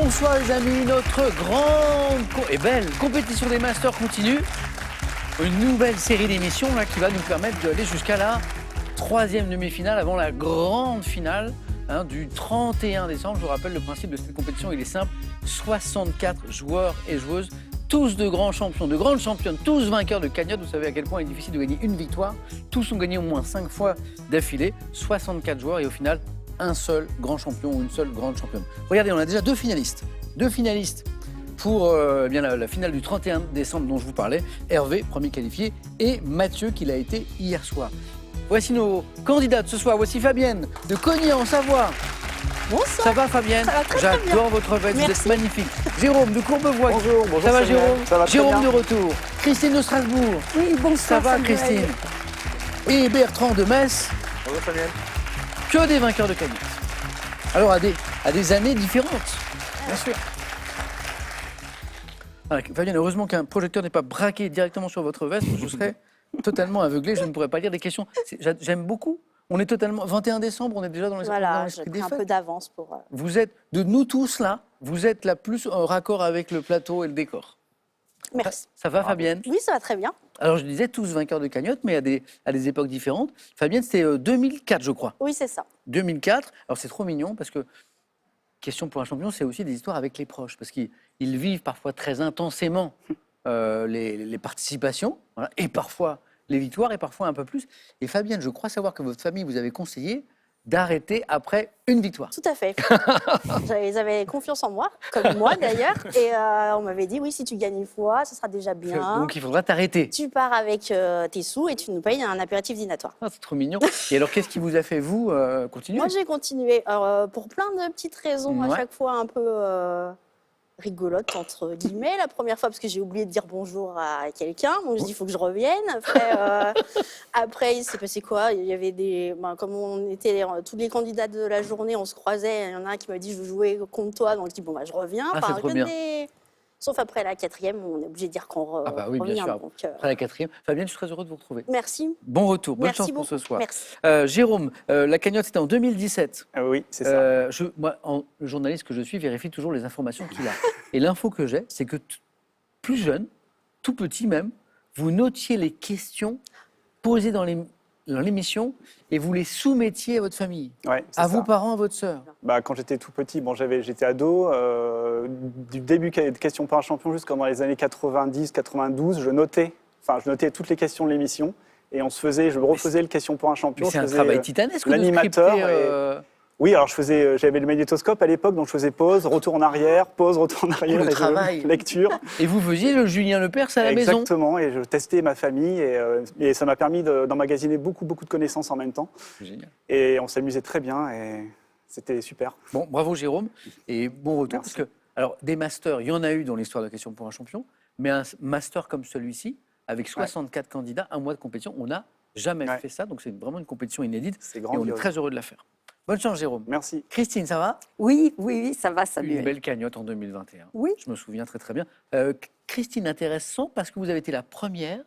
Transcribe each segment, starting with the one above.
Bonsoir les amis, notre grande et belle compétition des Masters continue. Une nouvelle série d'émissions là, qui va nous permettre d'aller jusqu'à la 3e demi-finale avant la grande finale du 31 décembre. Je vous rappelle le principe de cette compétition, il est simple. 64 joueurs et joueuses, tous de grands champions, de grandes championnes, tous vainqueurs de cagnotte. Vous savez à quel point il est difficile de gagner une victoire. Tous ont gagné au moins 5 fois d'affilée. 64 joueurs et au final, un seul grand champion ou une seule grande championne. Regardez, on a déjà deux finalistes. Deux finalistes pour bien la finale du 31 décembre dont je vous parlais. Hervé, premier qualifié, et Mathieu, qui l'a été hier soir. Voici nos candidates ce soir. Voici Fabienne de Cogny en Savoie. Bonsoir. Ça va Fabienne? Ça va très bien. J'adore votre veste, vous êtes magnifique. Jérôme de Courbevoie. Bonjour Ça va Samuel. Jérôme? Ça va très Jérôme bien. de retour. Christine de Strasbourg. Oui, bonsoir. Ça va Samuel. Christine? Et Bertrand de Metz. Bonjour Samuel. Que des vainqueurs de cagnotte. Alors à des années différentes, bien sûr. Ah, Fabienne, heureusement qu'un projecteur n'est pas braqué directement sur votre veste, je serais totalement aveuglé, je ne pourrais pas lire des questions. J'aime beaucoup. On est totalement 21 décembre, on est déjà dans Voilà, l'esprit j'ai des pris un peu fêtes. d'avance pour... Vous êtes de nous tous là, vous êtes la plus en raccord avec le plateau et le décor. Merci. Ça va Fabienne? Oui, ça va très bien. Alors je disais tous vainqueurs de cagnotte, mais à des époques différentes. Fabienne, c'était 2004 je crois. Oui, c'est ça. 2004. Alors c'est trop mignon parce que question pour un champion, c'est aussi des histoires avec les proches parce qu'ils vivent parfois très intensément les participations voilà, et parfois les victoires et parfois un peu plus. Et Fabienne, je crois savoir que votre famille vous avait conseillé d'arrêter après une victoire. Tout à fait. Ils avaient confiance en moi, comme moi d'ailleurs. Et on m'avait dit, oui, si tu gagnes une fois, ce sera déjà bien. Donc il faudra t'arrêter. Tu pars avec tes sous et tu nous payes un apéritif dînatoire. Ah, c'est trop mignon. Et alors qu'est-ce qui vous a fait vous continuer? Moi, j'ai continué. Alors, pour plein de petites raisons, à Ouais. chaque fois un peu rigolote, entre guillemets. La première fois, parce que j'ai oublié de dire bonjour à quelqu'un. Donc, je dis, il faut que je revienne. Après il s'est passé quoi? Il y avait comme on était tous les candidats de la journée, on se croisait. Il y en a un qui m'a dit, je veux jouer contre toi. Donc, je dis, bon, je reviens. Ah, c'est trop bien. Sauf après la 4e, on est obligé de dire qu'on Ah bah oui, bien revient. sûr. Donc, Après la 4e. Fabienne, je suis très heureux de vous retrouver. merci. Bon retour, bonne Merci chance beaucoup. pour ce soir. Merci. Jérôme, la cagnotte c'était en 2017. Oui, c'est ça. Moi, le journaliste que je suis vérifie toujours les informations qu'il a. Et l'info que j'ai, c'est que plus jeune, tout petit même, vous notiez les questions posées dans l'émission et vous les soumettiez à votre famille, Ouais, c'est à ça. vos parents, à votre sœur. Bah, quand j'étais tout petit, j'étais ado. Du début de Questions pour un champion jusqu'en dans les années 90, 92, je notais toutes les questions de l'émission. Et je me refaisais le Question pour un champion. Mais c'est je un faisais, travail titanesque de l'animateur scripter, Oui, alors j'avais le magnétoscope à l'époque, donc je faisais pause, retour en arrière, le et travail. lecture. Et vous faisiez le Julien Lepers à la maison. Exactement, et je testais ma famille, et ça m'a permis d'emmagasiner beaucoup de connaissances en même temps. Génial. Et on s'amusait très bien, et c'était super. Bon, bravo Jérôme, et bon retour. Merci. Parce que, alors, des masters, il y en a eu dans l'histoire de Questions pour un champion, mais un master comme celui-ci, avec 64 candidats, un mois de compétition, on n'a jamais Ouais. fait ça, donc c'est vraiment une compétition inédite, C'est et on est grandiose. très heureux de la faire. Bonne chance Jérôme. Merci. Christine, ça va? Oui, ça va, Une Samuel. belle cagnotte en 2021. Oui. Je me souviens très bien. Christine, intéressant parce que vous avez été la première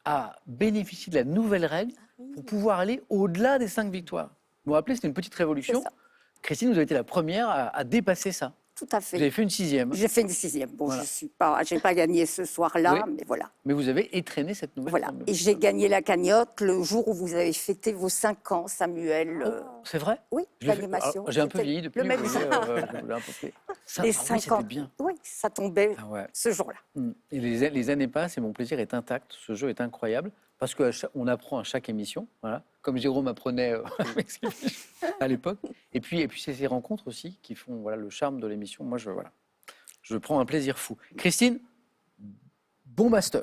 à bénéficier de la nouvelle règle pour pouvoir aller au-delà des 5 victoires. Vous vous rappelez, c'était une petite révolution. C'est ça. Christine, vous avez été la première à dépasser ça. Tout à Vous fait. avez fait une 6e, J'ai fait une 6e. Bon, Voilà. j'ai pas gagné ce soir-là, Oui. mais voilà. mais vous avez étraîné cette nouvelle Voilà. forme. Et j'ai gagné la cagnotte le jour où vous avez fêté vos 5 ans, Samuel. C'est vrai? Oui, Je l'ai fait- l'animation. alors, j'ai un peu C'était vieilli depuis. le même vous jour. voyez, je l'ai un peu fait. Ça, Les ah oui, 50. c'était bien. Oui, ça tombait Ah ouais. ce jour-là. Et les années passent et mon plaisir est intact. Ce jeu est incroyable parce qu'on apprend à chaque émission, voilà, comme Jérôme apprenait avec ses fiches à l'époque. Et puis c'est ces rencontres aussi qui font voilà, le charme de l'émission. Moi, je prends un plaisir fou. Christine, bon master.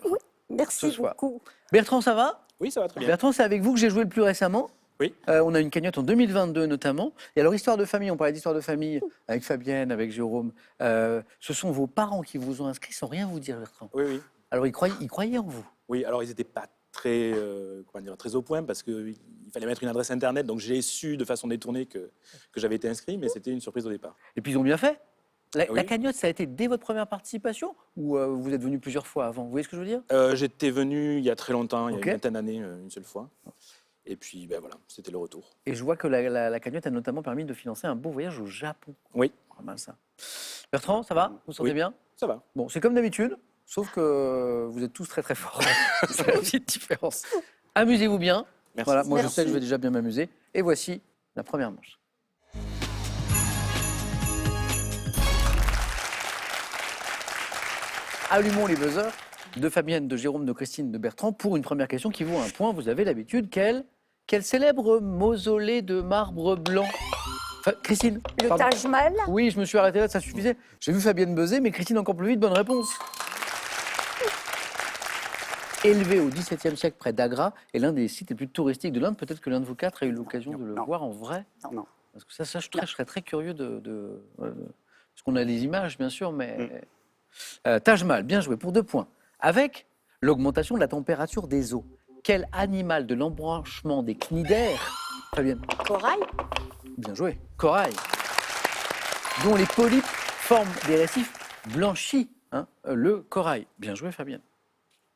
Merci Ce soir. beaucoup. Bertrand, ça va? Oui, ça va très bien. Bertrand, c'est avec vous que j'ai joué le plus récemment. Oui. On a une cagnotte en 2022 notamment. Et alors, histoire de famille, on parlait d'histoire de famille avec Fabienne, avec Jérôme. Ce sont vos parents qui vous ont inscrit sans rien vous dire, Bertrand. Oui, oui. Alors, ils croyaient en vous. Oui, alors ils n'étaient pas très, très au point parce qu'il fallait mettre une adresse internet. Donc j'ai su de façon détournée que j'avais été inscrit, mais c'était une surprise au départ. Et puis, ils ont bien fait. La Oui. cagnotte, ça a été dès votre première participation ou vous êtes venu plusieurs fois avant? Vous voyez ce que je veux dire? J'étais venu il y a très longtemps, il y a Ok. une vingtaine d'années, une seule fois. Et puis ben voilà, c'était le retour. Et je vois que la cagnotte a notamment permis de financer un beau voyage au Japon. Oui. Pas mal ça. Bertrand, ça va? Vous vous sentez Oui. bien? Ça va. Bon, c'est comme d'habitude, sauf que vous êtes tous très très forts. C'est la petite différence. Amusez-vous bien. Merci. Voilà, moi je Merci. sais que je vais déjà bien m'amuser. Et voici la première manche. Allumons les buzzers de Fabienne, de Jérôme, de Christine, de Bertrand pour une première question qui vaut un point. Vous avez l'habitude. Quel célèbre mausolée de marbre blanc? Christine, Le pardon. Taj Mahal. Oui, je me suis arrêté là, ça suffisait. J'ai vu Fabienne buzzer, mais Christine encore plus vite, bonne réponse. Élevé au XVIIe siècle près d'Agra, est l'un des sites les plus touristiques de l'Inde. Peut-être que l'un de vous quatre a eu l'occasion de le Non. voir en vrai. Non. Parce que ça je serais très curieux parce qu'on a les images, bien sûr, mais... Taj Mahal, bien joué, pour 2 points. Avec l'augmentation de la température des eaux, quel animal de l'embranchement des cnidaires, Fabienne, Corail. bien joué, corail, dont les polypes forment des récifs blanchis, hein, le corail. Bien joué, Fabienne.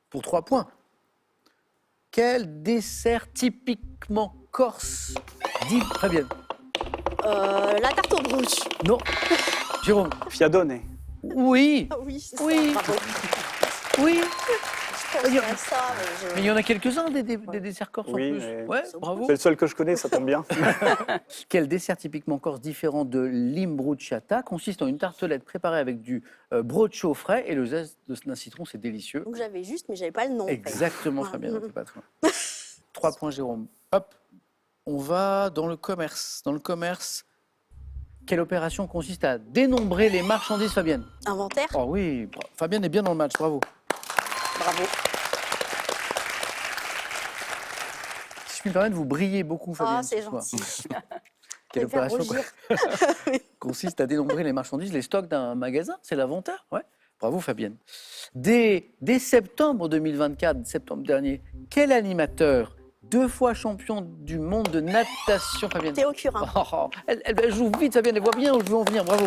Pour 3 points. Quel dessert typiquement corse dit Fabienne? La tarte au brooch. Non. Jérôme? Fiadone. Oui, Ah oui, c'est Oui. ça. Bravo. oui. Je pensais à ça, Mais il y en a quelques-uns des desserts corses Oui, en plus. mais- Ouais, bravo. C'est le seul que je connais, ça tombe bien. Quel dessert typiquement corse différent de l'imbruciata consiste en une tartelette préparée avec du brocio frais et le zeste d'un citron, c'est délicieux. Donc j'avais juste, mais j'avais pas le nom. en fait. Exactement, Ouais. Fabien, t'es pas très loin. 3 points, Jérôme. Hop, on va dans le commerce. Dans le commerce, quelle opération consiste à dénombrer les marchandises, Fabienne? Inventaire. Oh oui, Fabienne est bien dans le match, bravo. Bravo. Si je puis me permettre, vous brillez beaucoup, Fabienne. Ah, c'est ce soir. gentil. Quelle Vous me faire opération consiste à dénombrer les marchandises, les stocks d'un magasin? C'est l'inventaire, ouais. Bravo, Fabienne. Dès septembre 2024, septembre dernier, quel animateur, 2 fois champion du monde de natation, Fabienne? Théo Curin. Oh, elle joue vite, Fabienne, elle voit bien où je veux en venir, bravo.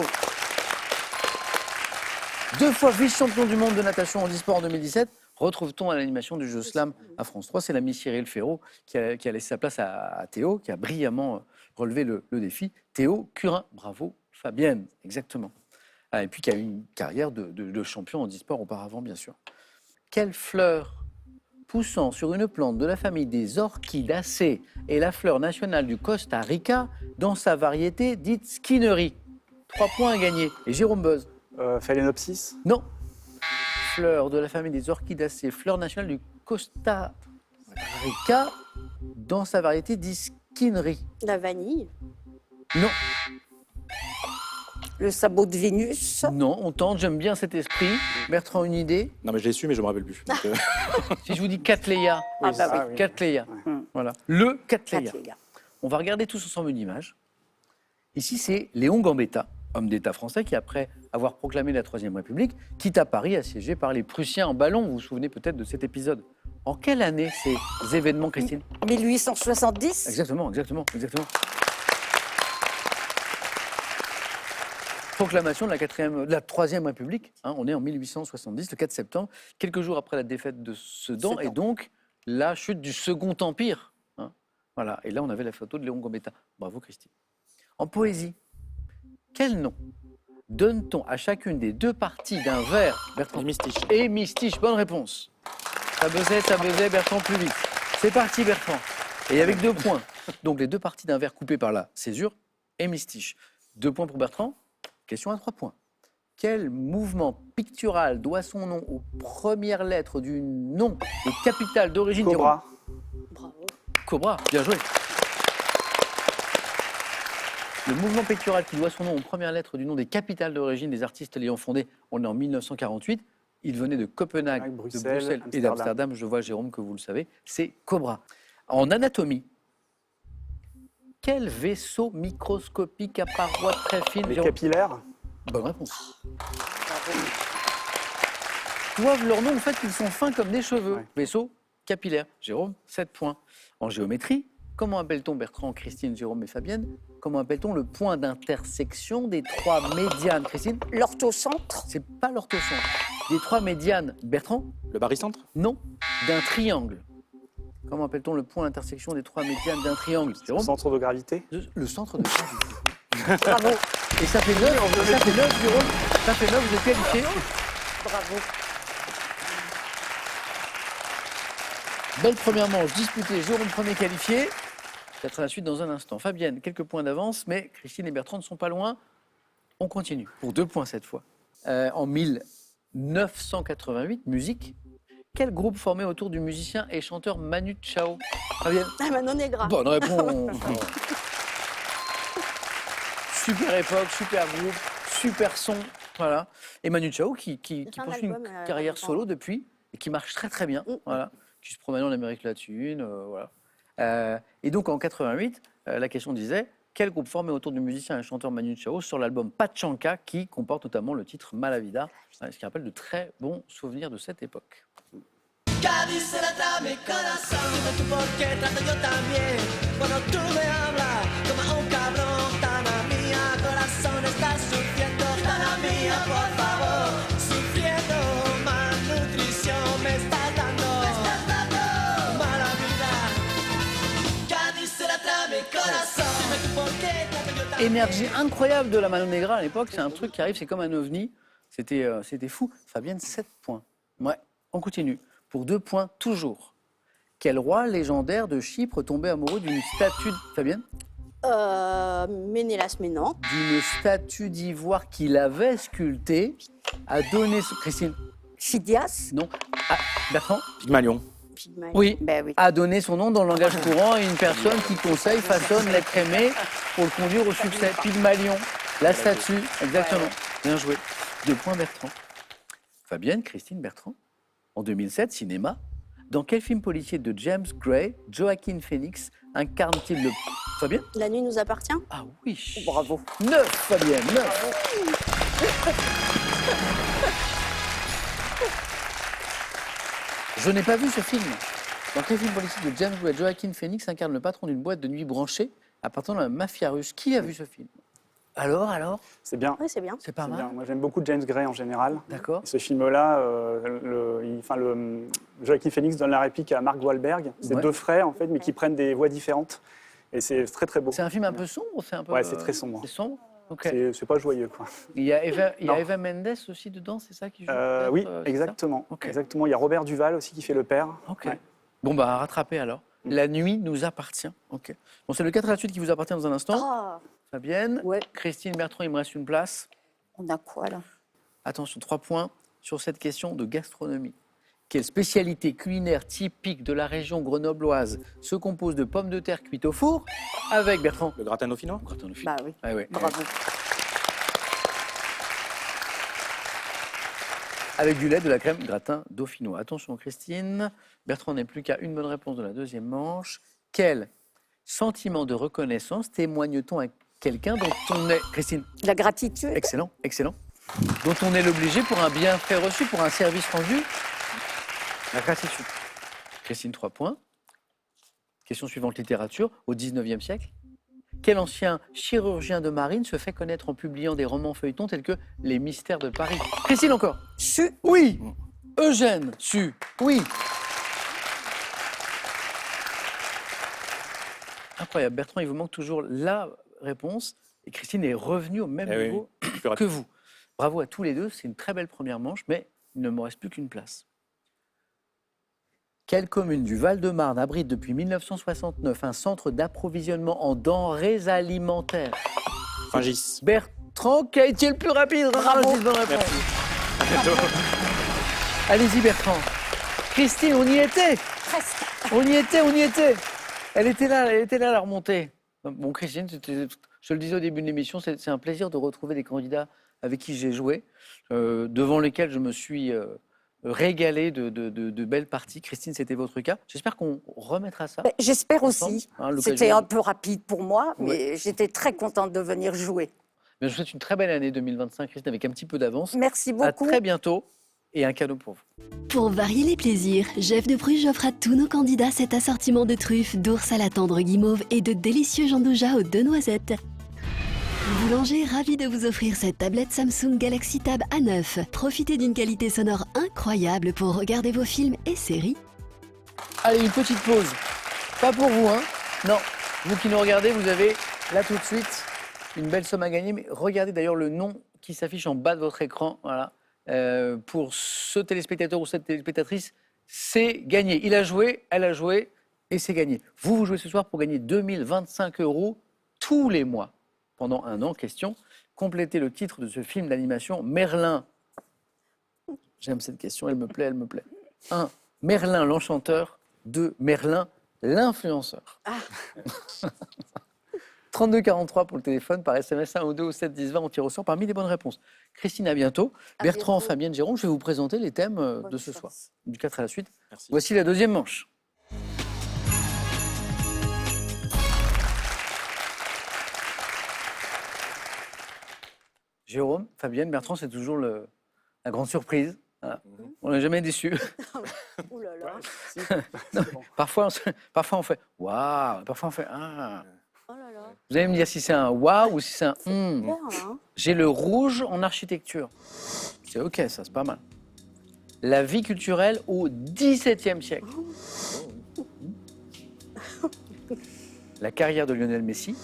2 fois vice-champion du monde de natation en e-sport en 2017, retrouve-t-on à l'animation du jeu Slam à France 3. C'est l'ami Cyril Ferraud qui a laissé sa place à Théo, qui a brillamment relevé le défi. Théo Curin, bravo Fabienne, exactement. Ah, et puis qui a eu une carrière de champion en e-sport auparavant, bien sûr. Quelle fleur poussant sur une plante de la famille des orchidacées est la fleur nationale du Costa Rica dans sa variété dite skinnery? 3 points à gagner. Et Jérôme Buzz? Phalaenopsis. Non. Fleur de la famille des orchidacées, fleur nationale du Costa Rica dans sa variété dite skinnery. La vanille. Non, Le sabot de Vénus. non, on tente, j'aime bien cet esprit. Bertrand, une idée? Non, mais je l'ai su, mais je me rappelle plus. Donc, Si je vous dis Cattleya, Ah bah oui. oui. Cattleya, Ouais. voilà. Le Cattleya. Quatre, les gars. On va regarder tous ensemble une image. Ici, c'est Léon Gambetta, homme d'État français qui, après avoir proclamé la Troisième République, quitte à Paris assiégé par les Prussiens en ballon. Vous vous souvenez peut-être de cet épisode. En quelle année ces événements, Christine? 1870. Exactement. Proclamation de la Troisième République. Hein, on est en 1870, le 4 septembre, quelques jours après la défaite de Sedan, Sedan. et donc la chute du Second Empire. Hein. Voilà. Et là, on avait la photo de Léon Gambetta. Bravo, Christine. En poésie, quel nom donne-t-on à chacune des 2 parties d'un vers, Bertrand? Mystiche. Hémistiche, bonne réponse. Ça buzzait, Bertrand plus vite. C'est parti, Bertrand. Et avec 2 points. Donc les 2 parties d'un verre coupé par la césure, hémistiche. 2 points pour Bertrand. Question à 3 points. Quel mouvement pictural doit son nom aux premières lettres du nom des capitales d'origine des Cobra. Bravo. Cobra, bien joué. Le mouvement pictural qui doit son nom aux premières lettres du nom des capitales d'origine des artistes l'ayant fondé, on est en 1948. Il venait de Copenhague, de Bruxelles et d'Amsterdam. Je vois, Jérôme, que vous le savez. C'est Cobra. En anatomie, quel vaisseau microscopique à parois très fines, Les Jérôme? capillaires. Bonne réponse. Doivent leur nom au fait qu'ils sont fins comme des cheveux. Ouais. Vaisseau capillaire. Jérôme, 7 points. En géométrie, comment appelle-t-on, Bertrand, Christine, Jérôme et Fabienne, comment appelle-t-on le point d'intersection des 3 médianes, Christine? L'orthocentre. C'est pas l'orthocentre. Des 3 médianes, Bertrand? Le barycentre. Non. D'un triangle. Comment appelle-t-on le point d'intersection des 3 médianes d'un triangle, Le Jérôme? centre de gravité. Le centre de gravité. Bravo, Et ça fait 9, ça fait 9, Jérôme. Ça fait 9, vous êtes qualifié. bravo. Belle première manche disputée, Jérôme premier qualifié. Peut-être à la suite dans un instant. Fabienne, quelques points d'avance, mais Christine et Bertrand ne sont pas loin. On continue, pour 2 points cette fois. En 1988, musique. Quel groupe formé autour du musicien et chanteur Manu Chao? Fabienne? Ah, Manon Negra. Bonne réponse. Super époque, super groupe, super son. Voilà. Et Manu Chao qui fait un poursuit une album, carrière récemment. solo depuis et qui marche très très bien. Voilà. Qui se promène en Amérique latine. Voilà. Et donc en 88, la question disait quel groupe formé autour du musicien et chanteur Manu Chao sur l'album Pachanka qui comporte notamment le titre Malavida, ce qui rappelle de très bons souvenirs de cette époque. Cádiz se la da mi corazón, dime tú por qué trato yo también. Cuando tú me hablas como a un cabrón, Tana mía, corazón estás sufriendo, Tana mía, por favor, sufriendo, malnutrición me estás dando mala vida. Cádiz se la da mi corazón, dime tú por qué trato yo también. Énergie incroyable de la Manon Negra à l'époque, c'est un truc qui arrive, c'est comme un ovni. C'était fou. Fabienne, 7 points. Ouais, on continue. Pour 2 points, toujours. Quel roi légendaire de Chypre tombait amoureux d'une statue... Fabienne? Ménélas Ménan. D'une statue d'ivoire qu'il avait sculptée, a donné... Christine? Phidias? Non. Ah, Bertrand? Pygmalion. Pygmalion. Oui. Ben oui. A donné son nom dans le langage courant à une personne qui conseille, façonne l'être aimé pour le conduire au succès. Pygmalion, la statue, exactement. Bien joué. 2 points, Bertrand. Fabienne, Christine, Bertrand. En 2007, cinéma. Dans quel film policier de James Gray, Joaquin Phoenix incarne-t-il le... Fabienne? La nuit nous appartient. Ah oui. Bravo. 9, Fabienne, 9. Je n'ai pas vu ce film. Dans quel film policier de James Gray, Joaquin Phoenix incarne le patron d'une boîte de nuit branchée appartenant à la mafia russe? Qui a vu ce film? Alors C'est bien. Oui, c'est bien. C'est pas C'est mal. bien. Moi, j'aime beaucoup James Gray en général. D'accord. Et ce film-là, Joaquin Phoenix donne la réplique à Mark Wahlberg. C'est Ouais. 2 frères, en fait, mais qui prennent des voix différentes. Et c'est très, très beau. C'est un film un peu sombre, c'est un peu. Ouais, c'est très sombre. C'est sombre. Ok. C'est pas joyeux, quoi. Il y a Non. Eva Mendes aussi dedans, c'est ça qui joue peut-être, Oui, c'est ça exactement. Ok. Exactement. Il y a Robert Duval aussi qui fait le père. Ok. Ouais. Bon, bah, à rattraper alors. La nuit nous appartient. Ok. Bon, c'est le 4 à la suite qui vous appartient dans un instant. Ah, Fabienne, ouais. Christine, Bertrand, il me reste une place. On a quoi là? Attention, 3 points sur cette question de gastronomie. Quelle spécialité culinaire typique de la région grenobloise se compose de pommes de terre cuites au four avec Bertrand? Le gratin dauphinois. Gratin de fille. Bah oui. Ah ouais. Bravo. Avec du lait, de la crème, gratin dauphinois. Attention Christine, Bertrand n'est plus qu'à une bonne réponse de la deuxième manche. Quel sentiment de reconnaissance témoigne-t-on à quelqu'un dont on est... Christine, La gratitude? excellent, excellent. Dont on est l'obligé pour un bienfait reçu, pour un service rendu. La gratitude. Christine, 3 points. Question suivante, littérature. Au 19e siècle, quel ancien chirurgien de marine se fait connaître en publiant des romans feuilletons tels que Les Mystères de Paris? Christine encore. Su? Oui. Eugène Sue. Oui. Incroyable. Bertrand, il vous manque toujours la réponse. Et Christine est revenue au même Eh oui, niveau plus que rapide. vous. Bravo à tous les deux. C'est une très belle première manche, mais il ne me reste plus qu'une place. Quelle commune du Val-de-Marne abrite depuis 1969 un centre d'approvisionnement en denrées alimentaires? Fringis. Bertrand, qui a été le plus rapide. Bravo. Bonne réponse. À bientôt. Allez-y, Bertrand. Christine, on y était. Presque. On y était. Elle était là la remontée. Bon, Christine, je te le disais au début de l'émission, c'est un plaisir de retrouver des candidats avec qui j'ai joué, devant lesquels je me suis régalé de belles parties. Christine, c'était votre cas. J'espère qu'on remettra ça. Ben, j'espère ensemble, aussi. hein, l'occasion. C'était un peu rapide pour moi, Ouais. mais j'étais très contente de venir jouer. Mais je vous souhaite une très belle année 2025, Christine, avec un petit peu d'avance. Merci À beaucoup. très bientôt et un cadeau pour vous. Pour varier les plaisirs, Jeff de Bruges offre à tous nos candidats cet assortiment de truffes, d'ours à la tendre guimauve et de délicieux jandouja aux 2 noisettes. Boulanger ravi de vous offrir cette tablette Samsung Galaxy Tab A9. Profitez d'une qualité sonore incroyable pour regarder vos films et séries. Allez, une petite pause. Pas pour vous, hein? Non. Vous qui nous regardez, vous avez là tout de suite Une belle somme à gagner, mais regardez d'ailleurs le nom qui s'affiche en bas de votre écran. Voilà. Pour ce téléspectateur ou cette téléspectatrice, c'est gagné. Il a joué, elle a joué, et c'est gagné. Vous jouez ce soir pour gagner 2025 € tous les mois pendant un an. Question, complétez le titre de ce film d'animation Merlin. J'aime cette question, elle me plaît, elle me plaît. 1. Merlin l'enchanteur. 2. Merlin l'influenceur. 32 43 pour le téléphone, par SMS 1 ou 2 ou 7 10 20, on tire au sort parmi les bonnes réponses. Christine, à bientôt. À Bertrand, bientôt. Fabienne, Jérôme, je vais vous présenter les thèmes de Bonne ce chance. soir, du 4 à la suite. Merci. Voici la deuxième manche. Jérôme, Fabienne, Bertrand, c'est toujours la grande surprise. Voilà. On n'est jamais déçu. Ouh là là. Parfois, on fait waouh, parfois on fait ah. Oh là là. Vous allez me dire si c'est un waouh ou si c'est un Super, hein. J'ai le rouge en architecture. C'est ok, ça, c'est pas mal. La vie culturelle au XVIIe siècle. La carrière de Lionel Messi.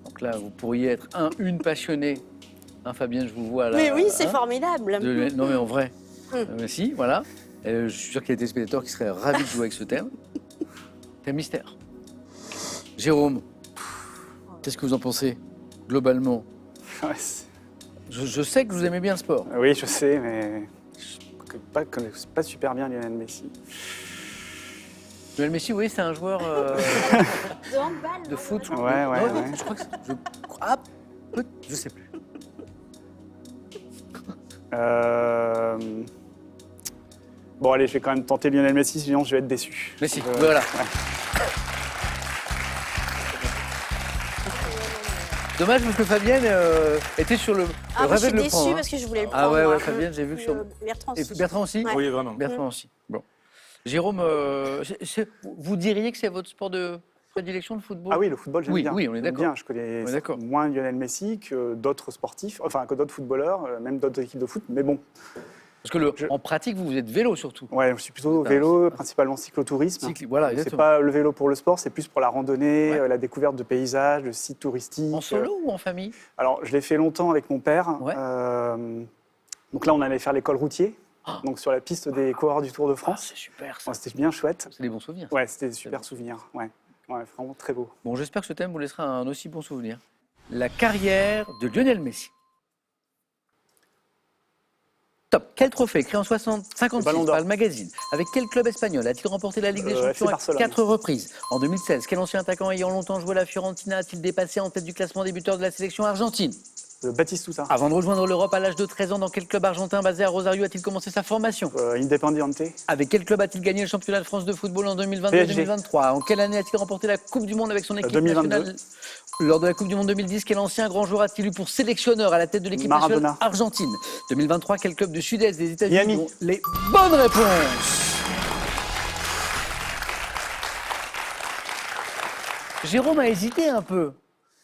Donc là, vous pourriez être une passionnée. Hein, Fabienne, je vous vois là. Mais oui, c'est hein, formidable. non, mais en vrai. Mm. Messi, voilà. Je suis sûr qu'il y a des spectateurs qui seraient ravis de jouer avec ce thème. Thème mystère. Jérôme, qu'est-ce que vous en pensez, globalement? Ouais, c'est- Je sais que vous aimez bien le sport. oui, je sais, mais je connais pas super bien Lionel Messi. Lionel Messi, oui, c'est un joueur De handball, de non, foot. je Ouais, crois. ouais, Non, ouais. Je crois que je sais plus. Bon, allez, je vais quand même tenter Lionel Messi, sinon je vais être déçu. Messi, Je- voilà. ouais. Dommage parce que Fabienne était sur le. Ah, moi, je rêvait suis de le déçue prendre, hein. parce que je voulais le Ah prendre. ouais, moi. ouais, Fabienne, j'ai vu que sur. Bertrand Et aussi. Bertrand aussi. Ouais. Oui, vraiment. Bertrand aussi. Bon. Jérôme, vous diriez que c'est votre sport de prédilection, le football? Ah oui, le football, j'aime Oui, bien. oui, on est J'aime d'accord. bien. Je connais On est d'accord. moins Lionel Messi que d'autres sportifs, enfin que d'autres footballeurs, même d'autres équipes de foot. Mais bon, Parce que Je- en pratique, vous êtes vélo surtout. ouais, je suis plutôt C'est vélo, principalement cyclotourisme. Voilà, C'est exactement. pas le vélo pour le sport, c'est plus pour la randonnée, Ouais. la découverte de paysages, de sites touristiques. En solo ou en famille? Alors, je l'ai fait longtemps avec mon père. Ouais. Donc là, on allait faire l'école routier, Ah. donc sur la piste des coureurs du Tour de Ah, France. c'est super ça. Ouais, c'était bien chouette. C'est des bons souvenirs. Ouais, c'était des super souvenirs. Ouais. Ouais, vraiment très beau. Bon, j'espère que ce thème vous laissera un aussi bon souvenir. La carrière de Lionel Messi. Top. Quel trophée créé en 56 Ballon d'Or. par le magazine? Avec quel club espagnol a-t-il remporté la Ligue des FC Champions à Barcelone. 4 reprises? En 2016, quel ancien attaquant ayant longtemps joué à la Fiorentina a-t-il dépassé en tête du classement des buteurs de la sélection argentine? Batistuta. Avant de rejoindre l'Europe à l'âge de 13 ans, dans quel club argentin basé à Rosario a-t-il commencé sa formation? Independiente. Avec quel club a-t-il gagné le championnat de France de football en 2022-2023? En quelle année a-t-il remporté la Coupe du Monde avec son équipe 2022. nationale? Lors de la Coupe du Monde 2010, quel ancien grand joueur a-t-il eu pour sélectionneur à la tête de l'équipe Maradona. nationale argentine? 2023, quel club du sud-est des États-Unis Miami. ont les bonnes réponses? Jérôme a hésité un peu.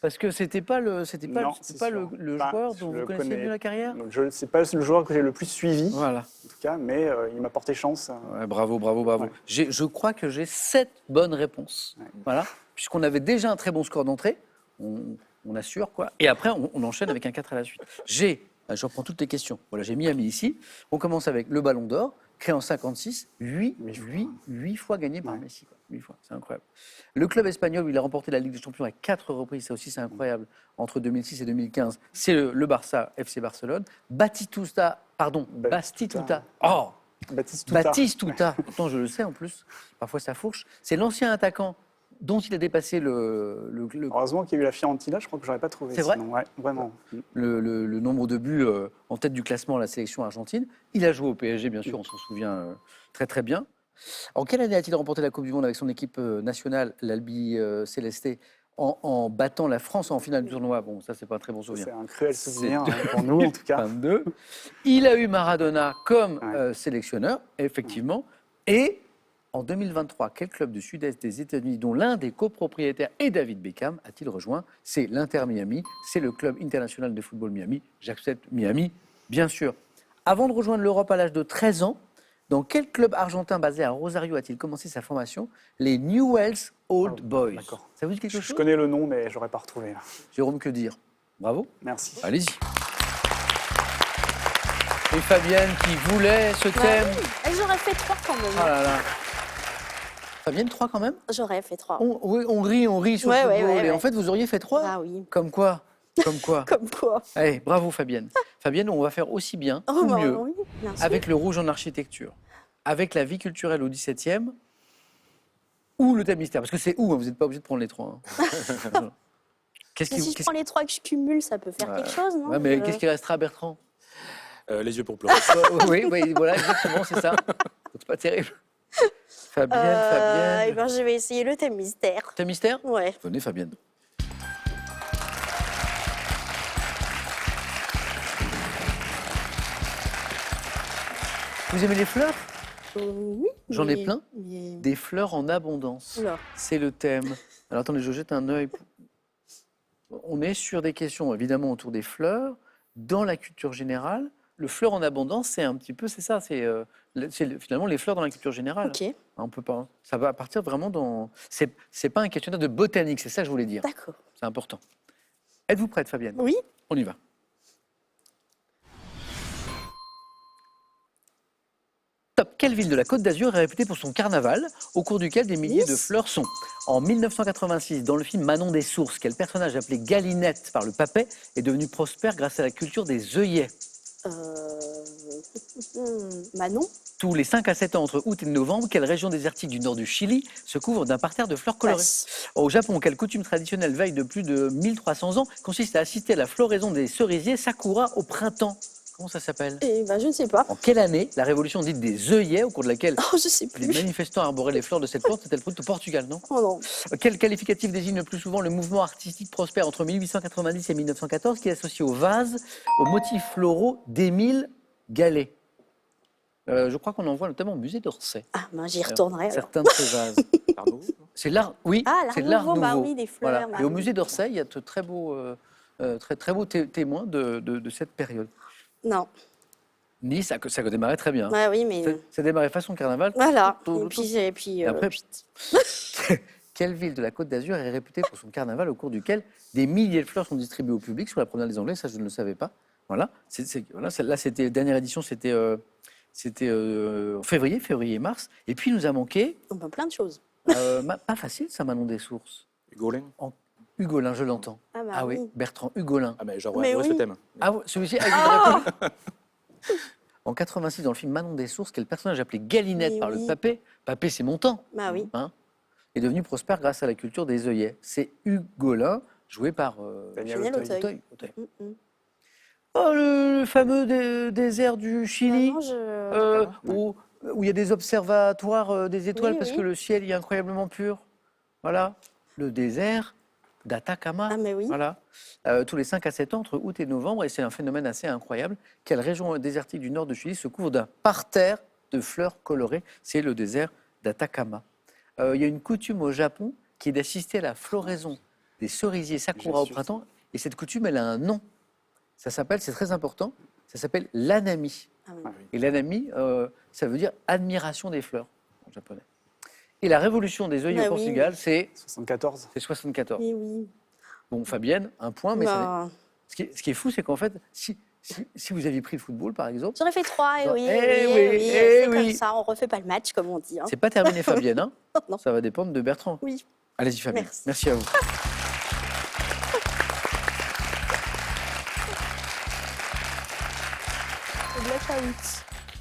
Parce que c'était pas le Non, c'est sûr. le Enfin, joueur je dont le vous connaissez connais. mieux la carrière? Donc, c'est pas le joueur que j'ai le plus suivi, Voilà. en tout cas, mais il m'a porté chance. Ouais, bravo, bravo, bravo. Ouais. Je crois que j'ai 7 bonnes réponses. Ouais. Voilà. Puisqu'on avait déjà un très bon score d'entrée, on assure quoi. Et après, on enchaîne avec un 4 à la suite. Je reprends toutes les questions. Voilà, j'ai Miami ici. On commence avec le Ballon d'Or, créé en 56, 8 fois gagné par Ouais. Messi. 8 fois, c'est incroyable. Le club espagnol, où il a remporté la Ligue des Champions à 4 reprises, ça aussi c'est incroyable, entre 2006 et 2015, c'est le Barça, FC Barcelone. Batistuta. Oh, Batistuta. Batistuta, pourtant je le sais en plus, parfois ça fourche, c'est l'ancien attaquant dont il a dépassé le Heureusement qu'il y a eu la Fiorentina, je crois que j'aurais pas trouvé. C'est vrai sinon. Ouais, vraiment. nombre de buts en tête du classement à la sélection argentine. Il a joué au PSG, bien sûr, on s'en souvient très très bien. En quelle année a-t-il remporté la Coupe du Monde avec son équipe nationale, l'Albi Célesté, en battant la France en finale du tournoi? Bon, ça c'est pas un très bon souvenir. C'est un cruel C'est souvenir pour nous, en tout cas. 22. Il a eu Maradona comme Ouais. sélectionneur, effectivement. Et en 2023, quel club du sud-est des États-Unis, dont l'un des copropriétaires est David Beckham, a-t-il rejoint? C'est l'Inter Miami, c'est le club international de football Miami. J'accepte Miami, bien sûr. Avant de rejoindre l'Europe à l'âge de 13 ans, dans quel club argentin basé à Rosario a-t-il commencé sa formation? Les Newell's Old Oh, Boys. d'accord. Ça vous dit quelque Je chose? connais le nom, mais j'aurais pas retrouvé. Là. Jérôme, que dire? Bravo. Merci. Allez-y. Et Fabienne qui voulait ce thème. J'aurais fait 3 quand même. Ah là là. Fabienne, 3 quand même. J'aurais fait 3. On rit sur Ouais, le ouais, football. ouais, Et ouais. en fait, vous auriez fait 3. Ah oui. Comme quoi. Comme quoi. Allez, bravo Fabienne. Fabienne, on va faire aussi bien Oh, ou bah, mieux oui, bien sûr. avec le rouge en architecture, avec la vie culturelle au 17e ou le thème mystère. Parce que c'est où, hein, vous n'êtes pas obligé de prendre les 3. Hein. Qu'est-ce Mais si je prends les 3 que je cumule, ça peut faire quelque chose, non? Ouais, mais qu'est-ce qui restera, Bertrand? Les yeux pour pleurer. Oui, voilà, exactement, c'est ça. C'est pas terrible. Fabienne, Eh Fabienne. ben, je vais essayer le thème mystère. Thème mystère? Ouais. Venez, Fabienne. Vous aimez les fleurs? Oui. J'en ai mais- plein. mais- Des fleurs en abondance. Oula. C'est le thème. Alors attendez, je jette un œil. On est sur des questions évidemment autour des fleurs. Dans la culture générale, le fleur en abondance, c'est un petit peu, c'est ça, finalement les fleurs dans la culture générale. Ok, On peut pas. Ça va partir vraiment dans. C'est pas un questionnaire de botanique, c'est ça que je voulais dire. d'accord. C'est important. Êtes-vous prête, Fabienne? Oui. On y va. Top. Quelle ville de la Côte d'Azur est réputée pour son carnaval, au cours duquel des milliers de Nice. fleurs sont? En 1986, dans le film Manon des Sources, quel personnage appelé Galinette par le Papet est devenu prospère grâce à la culture des œillets? Manon. Tous les 5 à 7 ans, entre août et novembre, quelle région désertique du nord du Chili se couvre d'un parterre de fleurs colorées? Passe. Au Japon, quelle coutume traditionnelle veille de plus de 1300 ans consiste à assister à la floraison des cerisiers sakura au printemps? Comment ça s'appelle? Eh ben, je ne sais pas. En quelle année la révolution dite des œillets, au cours de laquelle Oh, je sais les plus. manifestants arboraient les fleurs de cette plante, s'est-elle produite au Portugal, non? Oh non. Quel qualificatif désigne le plus souvent le mouvement artistique prospère entre 1890 et 1914 qui est associé au vase, aux motifs floraux d'Émile Gallet? Je crois qu'on en voit notamment au musée d'Orsay. Ah, ben, j'y retournerai alors. Certains de ces vases. Pardon. C'est l'art, oui, Ah, l'art c'est l'art nouveau, nouveau. bah oui, des fleurs, Voilà. bah Et au oui. musée d'Orsay, il y a de très beaux, très beaux témoins de cette période. Non. Nice, ça a démarré très bien. Ouais, oui, mais. Ça a démarré façon carnaval. Voilà. Tout- Et puis, Et après, quelle ville de la Côte d'Azur est réputée pour son carnaval au cours duquel des milliers de fleurs sont distribuées au public sur la promenade des Anglais? Ça, je ne le savais pas. Voilà. Voilà, celle-là, c'était dernière édition, c'était en février-mars. Et puis, il nous a manqué, on peut plein de choses. pas facile, ça, Manon des Sources. Hugolin. Hugolin, je l'entends. Ah, bah Ah oui, oui. Bertrand Hugolin. Ah ben j'aurais Mais adoré ce oui. thème. Ah, celui-ci a une réponse. En 86, dans le film Manon des Sources, quel personnage appelé Galinette Mais par le oui. Papet, Papet c'est mon temps, Bah oui. hein, est devenu prospère grâce à la culture des œillets. C'est Hugolin, joué par Daniel Daniel Auteuil. Auteuil. Auteuil. Mm, mm. Oh, le fameux désert du Chili, Ah non, où il y a des observatoires des étoiles Oui, parce oui. que le ciel est incroyablement pur. Voilà, le désert d'Atacama. Ah, mais oui. Voilà. Tous les 5 à 7 ans, entre août et novembre, et c'est un phénomène assez incroyable, quelle région désertique du nord de Chili se couvre d'un parterre de fleurs colorées? C'est le désert d'Atacama. Il y a une coutume au Japon qui est d'assister à la floraison des cerisiers sakura au J'ai su printemps, et cette coutume, elle a un nom. Ça s'appelle, c'est très important, ça s'appelle l'anami. Ah oui. Ah oui. Et l'anami, ça veut dire admiration des fleurs en japonais. Et la révolution des œillets Bah au oui. Portugal, c'est 74. 74. Oui, oui. Bon, Fabienne, un point, mais ça n'est- Bah, ce qui est fou, c'est qu'en fait, si vous aviez pris le football, par exemple, j'aurais fait 3, et Eh oui, oui, oui, eh c'est oui. comme ça, on refait pas le match, comme on dit. Hein. c'est pas terminé, Fabienne. Hein. Non. Ça va dépendre de Bertrand. Oui. Allez-y, Fabienne. Merci. Merci à vous.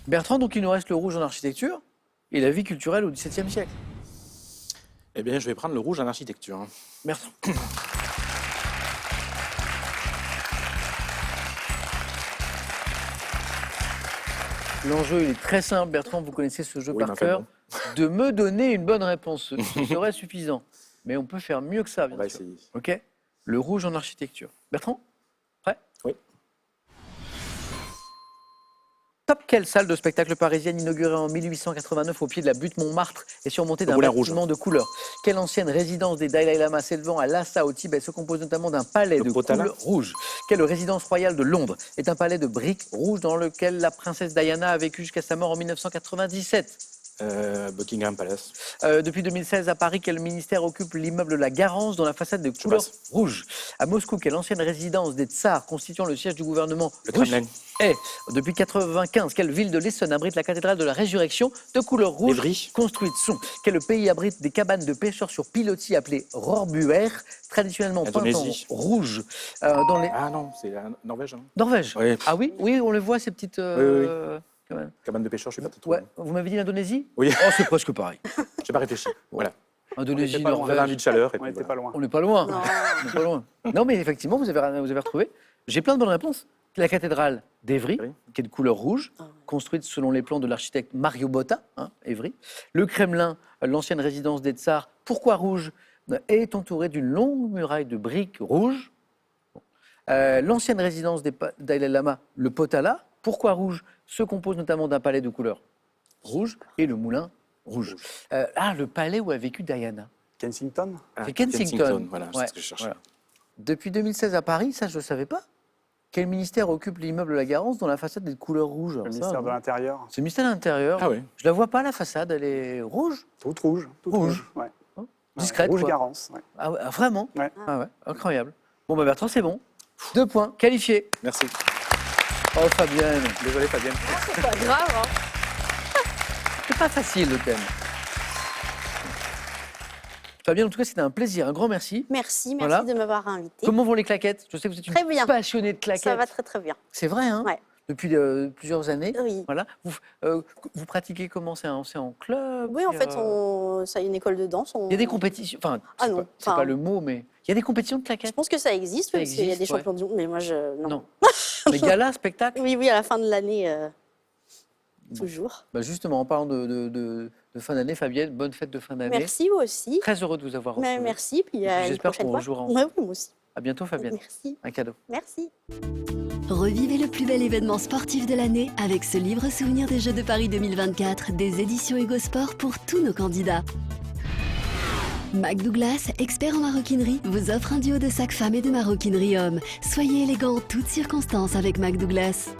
Bertrand, donc il nous reste le rouge en architecture et la vie culturelle au XVIIe siècle. Eh bien je vais prendre le rouge en architecture. Hein. Bertrand. L'enjeu, il est très simple. Bertrand, vous connaissez ce jeu Oui, par mais enfin cœur. bon. De me donner une bonne réponse, ce serait suffisant. Mais on peut faire mieux que ça, On bien va sûr. essayer. OK? Le rouge en architecture. Bertrand? Prêt? Oui. Top, quelle salle de spectacle parisienne inaugurée en 1889 au pied de la butte Montmartre et surmontée Le d'un Moulin Rouge. bâtiment de couleur? Quelle ancienne résidence des Dalai Lama s'élevant à Lhasa au Tibet se compose notamment d'un palais Le de Potala. couleur rouge? Quelle résidence royale de Londres est un palais de briques rouges dans lequel la princesse Diana a vécu jusqu'à sa mort en 1997? Buckingham Palace. Depuis 2016, à Paris, quel ministère occupe l'immeuble La Garance dont la façade de couleur passe. rouge? À Moscou, quelle ancienne résidence des tsars constituant le siège du gouvernement Le russe Kremlin. est? Depuis 1995, quelle ville de l'Essonne abrite la cathédrale de la Résurrection de couleur rouge Évry. construite sous? Quel pays abrite des cabanes de pêcheurs sur pilotis appelées rorbuer, traditionnellement peintes en Indonésie. rouge dans les... Ah non, c'est la Norvège. Hein. Norvège. Oui. Ah oui, oui, on le voit ces petites... cabanes. Cabane de pêcheurs, je suis pas tout. Ouais. Vous m'avez dit l'Indonésie? Oui. Oh, c'est presque pareil. J'ai pas réfléchi. Voilà. Indonésie, pas loin. J'avais envie Norvège. de chaleur. Et On puis n'était voilà. pas loin. On n'est pas loin. Non. On n'est pas loin. Non, mais effectivement, vous avez retrouvé. J'ai plein de bonnes réponses. La cathédrale d'Évry, Oui. qui est de couleur rouge, Ah ouais. construite selon les plans de l'architecte Mario Botta, Évry. Le Kremlin, l'ancienne résidence des tsars, pourquoi rouge? Est entouré d'une longue muraille de briques rouges. Bon. L'ancienne résidence des Dalai Lama, le Potala, pourquoi rouge? Se compose notamment d'un palais de couleur rouge et le moulin rouge. Le palais où a vécu Diana. Kensington. C'est Kensington. Voilà, Ouais, c'est ce que je cherchais. voilà. Depuis 2016 à Paris, ça je ne savais pas. Quel ministère occupe l'immeuble La Garance dont la façade est de couleur rouge? Le Alors ça, ministère de non. l'Intérieur. C'est le ministère de l'Intérieur. Ah oui. Je la vois pas la façade, elle est rouge. Toute rouge. Toute Rouge. Ouais. Hein, discrète, Rouge quoi. Garance. Ouais. Ah, ouais, vraiment? Ouais. Ah ouais, incroyable. Bon bah Bertrand, c'est bon. 2 points, qualifié. Merci. Oh Fabienne, Désolé, Fabienne. C'est pas grave. Hein. c'est pas facile le thème. Fabienne, en tout cas, c'était un plaisir, un grand merci. Merci Voilà. de m'avoir invité. Comment vont les claquettes? Je sais que vous êtes Très une bien. passionnée de claquettes. Ça va très très bien. C'est vrai, hein? Ouais. Depuis plusieurs années. Oui. Voilà. Vous pratiquez comment? C'est en club? Oui, en C'est, fait, ça a une école de danse. Il y a des compétitions. Enfin, Ah c'est non, pas, c'est enfin- pas le mot, mais il y a des compétitions de Je claquettes. pense que ça existe, Ça parce qu'il y a des existe, ouais. champions du monde, mais moi, non. Non. Les galas, spectacles. Oui, oui, à la fin de l'année, toujours. Bah justement, en parlant de fin d'année, Fabienne, bonne fête de fin d'année. Merci, vous aussi. Très heureux de vous avoir reçu. Merci, puis à une J'espère prochaine qu'on fois. rejouera Ouais, oui, moi aussi. À bientôt, Fabienne. Merci. Un cadeau. Merci. Revivez le plus bel événement sportif de l'année avec ce livre souvenir des Jeux de Paris 2024 des éditions Ego Sport pour tous nos candidats. Mac Douglas, expert en maroquinerie, vous offre un duo de sacs femmes et de maroquinerie hommes. Soyez élégant en toutes circonstances avec Mac Douglas.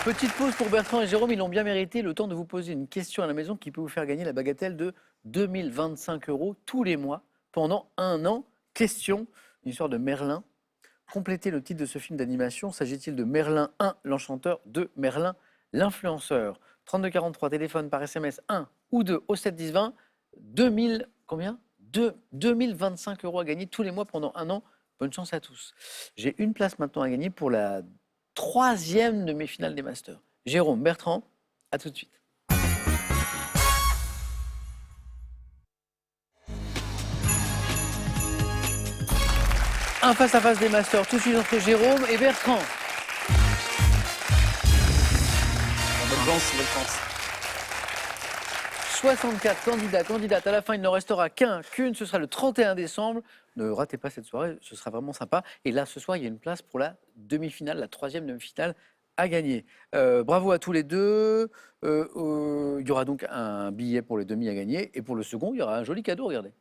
Petite pause pour Bertrand et Jérôme, ils l'ont bien mérité. Le temps de vous poser une question à la maison qui peut vous faire gagner la bagatelle de 2025 € tous les mois pendant 1 an. Question, une histoire de Merlin. Complétez le titre de ce film d'animation. S'agit-il de Merlin 1, l'enchanteur, 2, Merlin, l'influenceur? 3243, téléphone par SMS 1 ou 2 au 7 10 20. 2000, combien 2025 € à gagner tous les mois pendant 1 an. Bonne chance à tous. J'ai une place maintenant à gagner pour la 3e demi-finale des Masters. Jérôme, Bertrand, à tout de suite. Un face-à-face des Masters, tout de suite entre Jérôme et Bertrand. Bonne chance. 64 candidates. À la fin, il ne restera qu'une. Ce sera le 31 décembre. Ne ratez pas cette soirée, ce sera vraiment sympa. Et là, ce soir, il y a une place pour la demi-finale, la 3e demi-finale à gagner. Bravo à tous les deux. Il y aura donc un billet pour les demi à gagner. Et pour le second, il y aura un joli cadeau, regardez.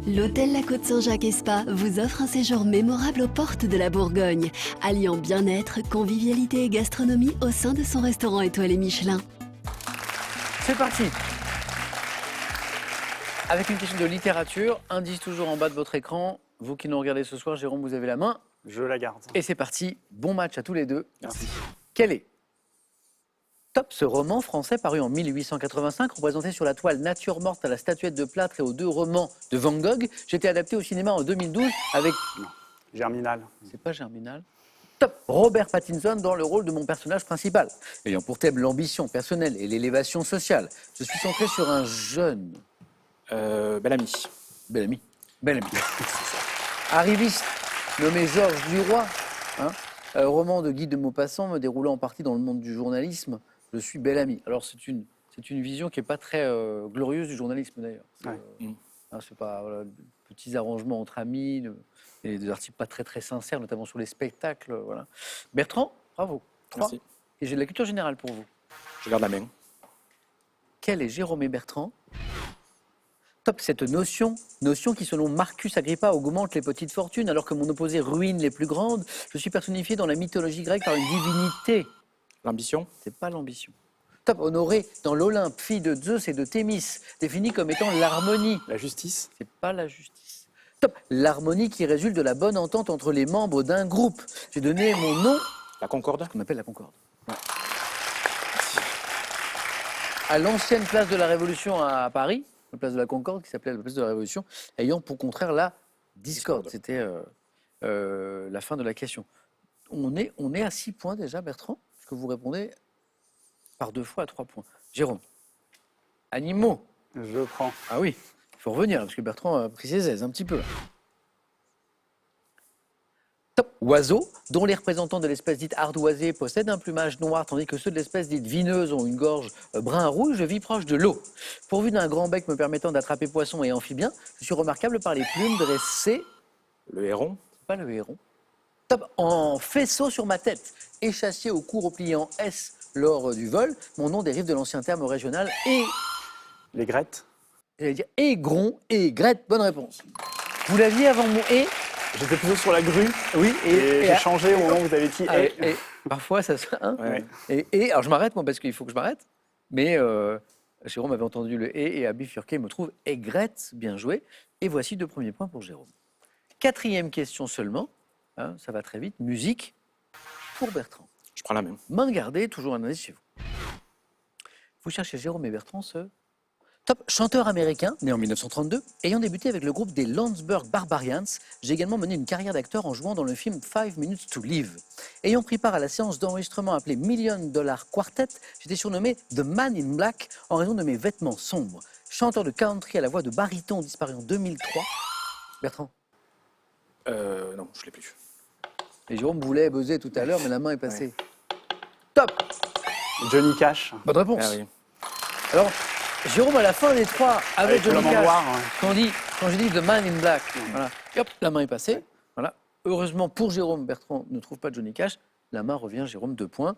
L'hôtel La Côte Saint-Jacques et Spa vous offre un séjour mémorable aux portes de la Bourgogne, alliant bien-être, convivialité et gastronomie au sein de son restaurant étoilé Michelin. C'est parti. Avec une question de littérature, indice toujours en bas de votre écran. Vous qui nous regardez ce soir, Jérôme, vous avez la main. Je la garde. Et c'est parti. Bon match à tous les deux. Merci. Quel est Top, ce roman français paru en 1885, représenté sur la toile Nature morte à la statuette de plâtre et aux 2 romans de Van Gogh. J'étais adapté au cinéma en 2012 avec... Germinal. C'est pas Germinal. Top, Robert Pattinson dans le rôle de mon personnage principal. Ayant pour thème l'ambition personnelle et l'élévation sociale, je suis centré sur un jeune... Bellamy. Bellamy. Bellamy. Arriviste, nommé Georges Duroy, roman de Guy de Maupassant me déroulant en partie dans le monde du journalisme. Je suis Bellamy. Alors c'est une vision qui n'est pas très glorieuse du journalisme d'ailleurs. Ouais. C'est pas petits arrangements entre amis, et des articles pas très très sincères, notamment sur les spectacles. Voilà. Bertrand, bravo. 3. Merci. Et j'ai de la culture générale pour vous. Je garde la main. Quel est Jérôme et Bertrand? Top, cette notion qui selon Marcus Agrippa augmente les petites fortunes alors que mon opposé ruine les plus grandes. Je suis personnifié dans la mythologie grecque par une divinité. L'ambition. C'est pas l'ambition. Top. Honoré dans l'Olympe, fille de Zeus et de Thémis, définie comme étant l'harmonie. La justice. C'est pas la justice. Top. L'harmonie qui résulte de la bonne entente entre les membres d'un groupe. J'ai donné mon nom, La concorde. qu'on appelle la Concorde. Ouais. À l'ancienne place de la Révolution à Paris, la place de la Concorde, qui s'appelait la place de la Révolution, ayant pour contraire la discorde. C'était la fin de la question. On est à 6 points déjà, Bertrand, parce que vous répondez par 2 fois à 3 points. Jérôme, animaux. Je prends. Ah oui, il faut revenir, parce que Bertrand a pris ses aises un petit peu. Top. Oiseaux, dont les représentants de l'espèce dite ardoisée possèdent un plumage noir, tandis que ceux de l'espèce dite vineuse ont une gorge brun-rouge, je vis proche de l'eau. Pourvu d'un grand bec me permettant d'attraper poissons et amphibiens, je suis remarquable par les plumes dressées. Le héron. C'est pas le héron. Top. En faisceau sur ma tête, échassier au cou replié en S lors du vol, mon nom dérive de l'ancien terme régional et... Les grettes. J'allais dire aigron et grette. Bonne réponse. Vous l'aviez avant mon et. J'étais plutôt sur la grue. Oui, Et j'ai changé au moment où vous avez dit et parfois ça se. Hein, Ouais. alors je m'arrête moi parce qu'il faut que je m'arrête. Mais Jérôme avait entendu le et a bifurqué, me trouve aigrette, bien joué. Et voici 2 premiers points pour Jérôme. 4e question seulement. Hein, ça va très vite. Musique pour Bertrand. Je prends la main. Main gardée, toujours un indice chez vous. Vous cherchez Jérôme et Bertrand, ce top chanteur américain, né en 1932, ayant débuté avec le groupe des Landsberg Barbarians, j'ai également mené une carrière d'acteur en jouant dans le film 5 Minutes to Live. Ayant pris part à la séance d'enregistrement appelée $1 Million Quartet, j'étais surnommé The Man in Black en raison de mes vêtements sombres. Chanteur de country à la voix de baryton disparu en 2003. Bertrand. Non, je ne l'ai plus. Et Jérôme voulait buzzer tout à l'heure, mais la main est passée. Top. Johnny Cash. Bonne réponse. Ah oui. Alors, Jérôme, à la fin des 3, avec Johnny l'homme en Cash, noir, ouais. quand j'ai dit The Man in Black, voilà, et hop, la main est passée. Voilà. Heureusement pour Jérôme, Bertrand ne trouve pas Johnny Cash. La main revient, Jérôme, 2 points.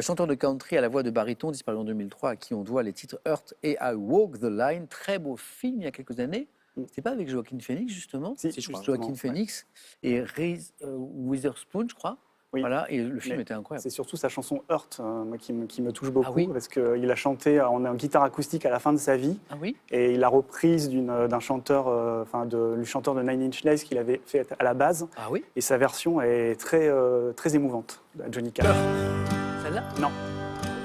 Chanteur de country à la voix de baryton, disparu en 2003, à qui on doit les titres Hurt et I Walk the Line. Très beau film il y a quelques années. C'est pas avec Joaquin Phoenix, justement? Si, je crois. Joaquin Phoenix et Reese Witherspoon, je crois. Oui. Voilà, et le film Mais était incroyable. C'est surtout sa chanson Hurt moi, qui me touche beaucoup, Ah oui parce qu'il a chanté en guitare acoustique à la fin de sa vie, Ah oui? et il l'a reprise d'un chanteur, du chanteur de Nine Inch Nails qu'il avait fait à la base, Ah oui? et sa version est très, très émouvante, Johnny Cash. Celle-là? Non.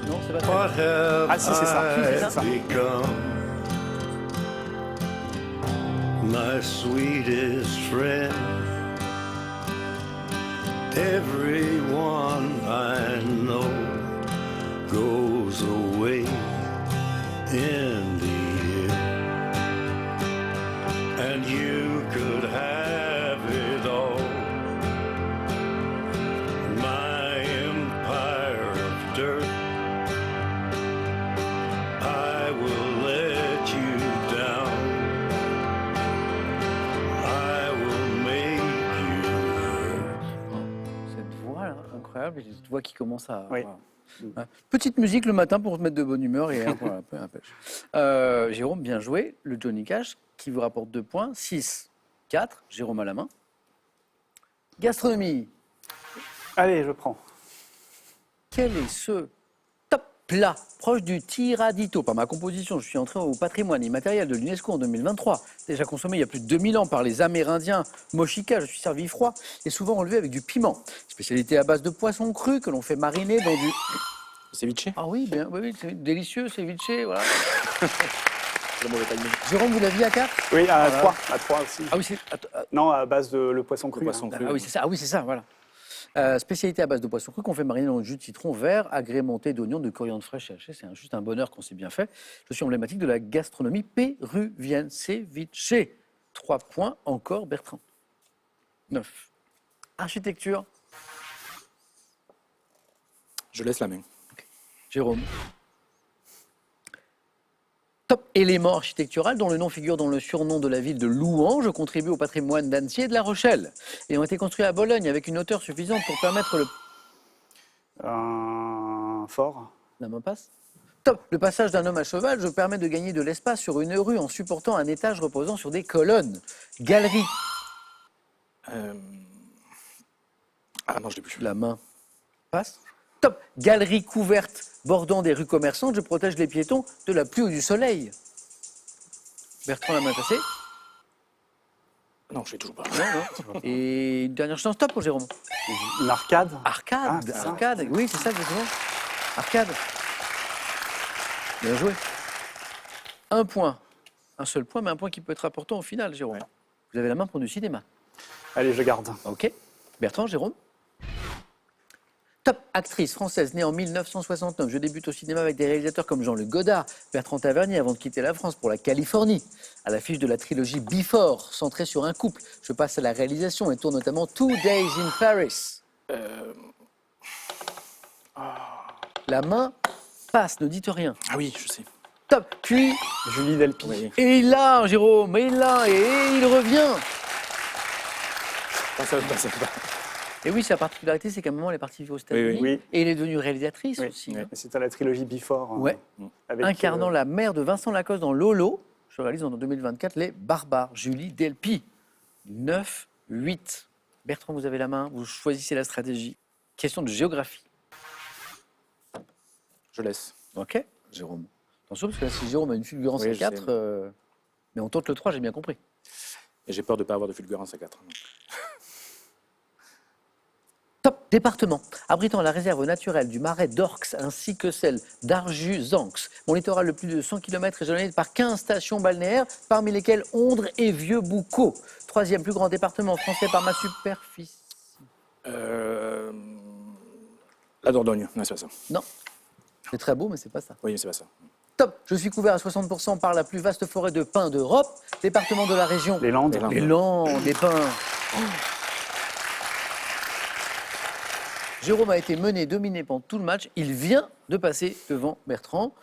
Non, c'est pas ça. What have Ah si, c'est ça. c'est ça. C'est ça. become? My sweetest friend. Everyone I know goes away in the end, and you could have it all. My empire of dirt, I will let you down. I will make you hurt. Cette voix là, incroyable, cette voix qui commence à... Oui. voilà. Ouais. Petite musique le matin pour se mettre de bonne humeur et voilà, un peu un pêche. Jérôme, bien joué. Le Johnny Cash qui vous rapporte 2 points. 6, 4. Jérôme à la main. Gastronomie. Allez, je prends. Quel est ce top plat proche du tiradito? Par ma composition, je suis entré au patrimoine immatériel de l'UNESCO en 2023. Déjà consommé il y a plus de 2000 ans par les Amérindiens Mochica, je suis servi froid et souvent relevé avec du piment. Spécialité à base de poisson cru que l'on fait mariner dans du... Ceviche. Ah oui, bien, oui, c'est délicieux, ceviche, voilà. Le mauvais timing. Jérôme, vous l'aviez à 4? Oui, à Voilà. 3. À 3 aussi. Ah oui, c'est... Non, à base de le poisson cru. poisson cru. Ah oui, c'est ça. Ah oui, c'est ça, voilà. Spécialité à base de poisson cru qu'on fait mariner dans le jus de citron vert, agrémenté d'oignons, de coriandre fraîche et haché. C'est juste un bonheur qu'on s'est bien fait. Je suis emblématique de la gastronomie péruvienne. Ceviche. 3 points encore, Bertrand. 9. Architecture, Je laisse la main. Jérôme. Top élément architectural dont le nom figure dans le surnom de la ville de Louange, contribue au patrimoine d'Annecy et de La Rochelle. Et ont été construits à Bologne avec une hauteur suffisante pour permettre le... Un fort. La main passe. Top. Le passage d'un homme à cheval je permet de gagner de l'espace sur une rue en supportant un étage reposant sur des colonnes. Galerie. Ah non, je l'ai plus. La main passe. Top. Galerie couverte bordant des rues commerçantes, je protège les piétons de la pluie ou du soleil. Bertrand, la main passée. Non, je sais toujours pas. Non, non. Et une dernière chance, top pour Jérôme. Une arcade. Arcade, Ah, c'est ça. arcade. Oui, c'est ça exactement. Arcade. Bien joué. Un point. Un seul point, mais un point qui peut être important au final, Jérôme. Ouais. Vous avez la main pour du cinéma. Allez, je garde. Ok. Bertrand, Jérôme. Top actrice française née en 1969. Je débute au cinéma avec des réalisateurs comme Jean-Luc Godard, Bertrand Tavernier avant de quitter la France pour la Californie. À l'affiche de la trilogie Before, centrée sur un couple, je passe à la réalisation et tourne notamment 2 Days in Paris. La main passe, ne dites rien. Ah oui, je sais. Top. Puis, Julie Delpy. Oui. et il l'a, Jérôme, et il l'a, et il revient. Ça va. Et oui, sa particularité, c'est qu'à un moment, elle est partie vivre aux États-Unis. Oui. Et elle est devenue réalisatrice Oui. aussi. Oui. hein. C'était la trilogie Before. Ouais. Avec, Incarnant la mère de Vincent Lacoste dans Lolo, je réalise en 2024 Les Barbares, Julie Delpy. 9-8. Bertrand, vous avez la main, vous choisissez la stratégie. Question de géographie. Je laisse. Ok, Jérôme. Attention, parce que là, si Jérôme a une fulgurance Oui, à je 4, sais. mais on tente le 3, j'ai bien compris. Et j'ai peur de ne pas avoir de fulgurance à 4. Top département, abritant la réserve naturelle du marais d'Orx ainsi que celle d'Arjus-Anx. Mon littoral de plus de 100 km est jalonné par 15 stations balnéaires, parmi lesquelles Ondre et Vieux-Boucau. Troisième plus grand département français par ma superficie. La Dordogne. Non, c'est pas ça. Non, c'est très beau, mais c'est pas ça. Oui, c'est pas ça. Top, je suis couvert à 60% par la plus vaste forêt de pins d'Europe, département de la région. Les Landes. Les Landes, les pins. Jérôme a été mené, dominé pendant tout le match. Il vient de passer devant Bertrand.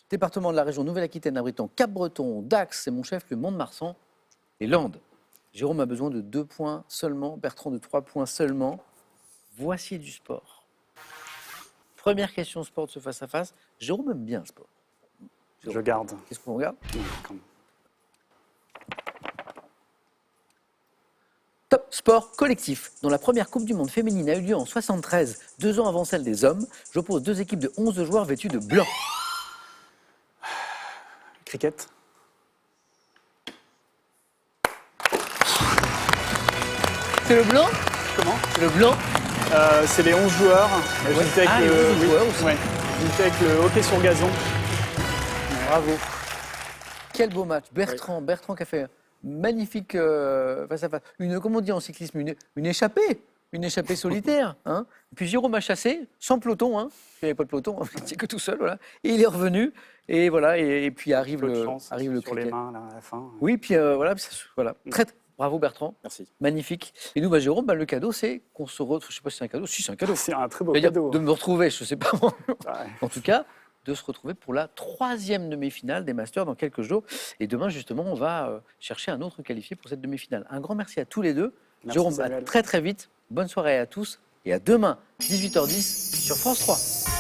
Département de la région Nouvelle-Aquitaine abritant Cap-Breton, Dax et mon chef, le Mont-de-Marsan, les Landes. Jérôme a besoin de 2 points seulement, Bertrand de 3 points seulement. Voici du sport. Première question sport de ce face-à-face. Jérôme aime bien le sport. Je garde. Qu'est-ce qu'on regarde? Top sport collectif, dont la première Coupe du Monde féminine a eu lieu en 73, 2 ans avant celle des hommes. J'oppose 2 équipes de 11 joueurs vêtus de blanc. Cricket. C'est le blanc? Comment C'est le blanc? C'est les 11 joueurs. J'étais avec, Ah, les 11 joueurs aussi. ouais. J'étais avec le hockey sur gazon. Bravo. Quel beau match. Bertrand qui a fait magnifique face-à-face. Comment on dit en cyclisme, une échappée. Une échappée solitaire. Hein. Et puis Jérôme a chassé, sans peloton. Hein. Il n'y avait pas de peloton, il était que tout seul. Voilà. Et il est revenu. Et voilà. Et puis arrive Peu de le, chance arrive le sur les cricket. mains là, à la fin. Oui, puis voilà. Très, bravo Bertrand. Merci. Magnifique. Et nous, Jérôme, le cadeau, c'est qu'on se retrouve. Je ne sais pas si c'est un cadeau. Si, c'est un cadeau. C'est un très beau C'est-à-dire cadeau. de me retrouver, je ne sais pas. Ouais. En tout cas, de se retrouver pour la 3e demi-finale des Masters dans quelques jours. Et demain, justement, on va chercher un autre qualifié pour cette demi-finale. Un grand merci à tous les deux. Merci, Jérôme, à Samuel. très très vite. Bonne soirée à tous. Et à demain, 18h10 sur France 3.